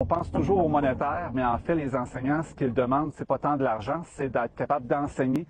On pense toujours au monétaire, mais en fait, les enseignants, ce qu'ils demandent, c'est pas tant de l'argent, c'est d'être capable d'enseigner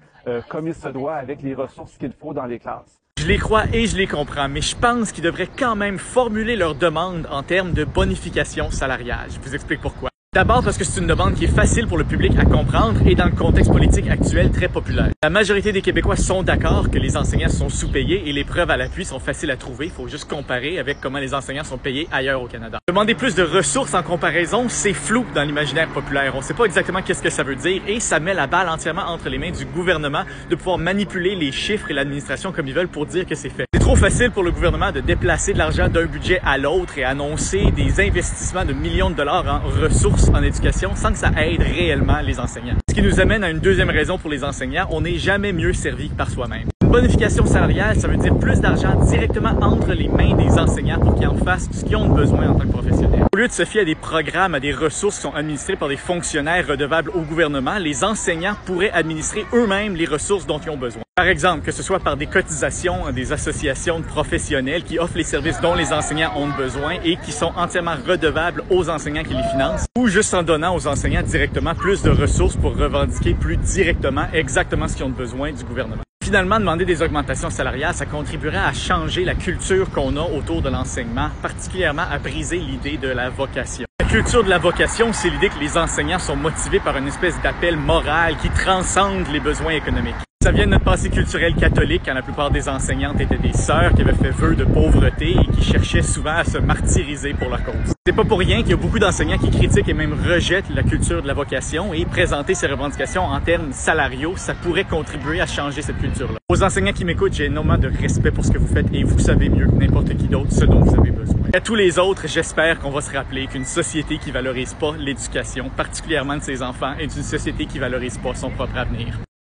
comme il se doit avec les ressources qu'il faut dans les classes. Je les crois et je les comprends, mais je pense qu'ils devraient quand même formuler leurs demandes en termes de bonification salariale. Je vous explique pourquoi. D'abord parce que c'est une demande qui est facile pour le public à comprendre et dans le contexte politique actuel très populaire. La majorité des Québécois sont d'accord que les enseignants sont sous-payés et les preuves à l'appui sont faciles à trouver. Il faut juste comparer avec comment les enseignants sont payés ailleurs au Canada. Demander plus de ressources en comparaison, c'est flou dans l'imaginaire populaire. On ne sait pas exactement qu'est-ce que ça veut dire et ça met la balle entièrement entre les mains du gouvernement de pouvoir manipuler les chiffres et l'administration comme ils veulent pour dire que c'est fait. C'est trop facile pour le gouvernement de déplacer de l'argent d'un budget à l'autre et annoncer des investissements de millions de dollars en ressources en éducation sans que ça aide réellement les enseignants. Ce qui nous amène à une deuxième raison pour les enseignants, on n'est jamais mieux servi que par soi-même. Une bonification salariale, ça veut dire plus d'argent directement entre les mains des enseignants pour qu'ils en fassent ce qu'ils ont besoin en tant que professionnels. Au lieu de se fier à des programmes, à des ressources qui sont administrées par des fonctionnaires redevables au gouvernement, les enseignants pourraient administrer eux-mêmes les ressources dont ils ont besoin. Par exemple, que ce soit par des cotisations, des associations de professionnels qui offrent les services dont les enseignants ont besoin et qui sont entièrement redevables aux enseignants qui les financent, ou juste en donnant aux enseignants directement plus de ressources pour revendiquer plus directement exactement ce qu'ils ont besoin du gouvernement. Finalement, demander des augmentations salariales, ça contribuerait à changer la culture qu'on a autour de l'enseignement, particulièrement à briser l'idée de la vocation. La culture de la vocation, c'est l'idée que les enseignants sont motivés par une espèce d'appel moral qui transcende les besoins économiques. Ça vient de notre passé culturel catholique quand la plupart des enseignantes étaient des sœurs qui avaient fait vœu de pauvreté et qui cherchaient souvent à se martyriser pour leur cause. C'est pas pour rien qu'il y a beaucoup d'enseignants qui critiquent et même rejettent la culture de la vocation et présenter ces revendications en termes salariaux, ça pourrait contribuer à changer cette culture-là. Aux enseignants qui m'écoutent, j'ai énormément de respect pour ce que vous faites et vous savez mieux que n'importe qui d'autre ce dont vous avez besoin. Et à tous les autres, j'espère qu'on va se rappeler qu'une société qui valorise pas l'éducation, particulièrement de ses enfants, est une société qui valorise pas son propre avenir.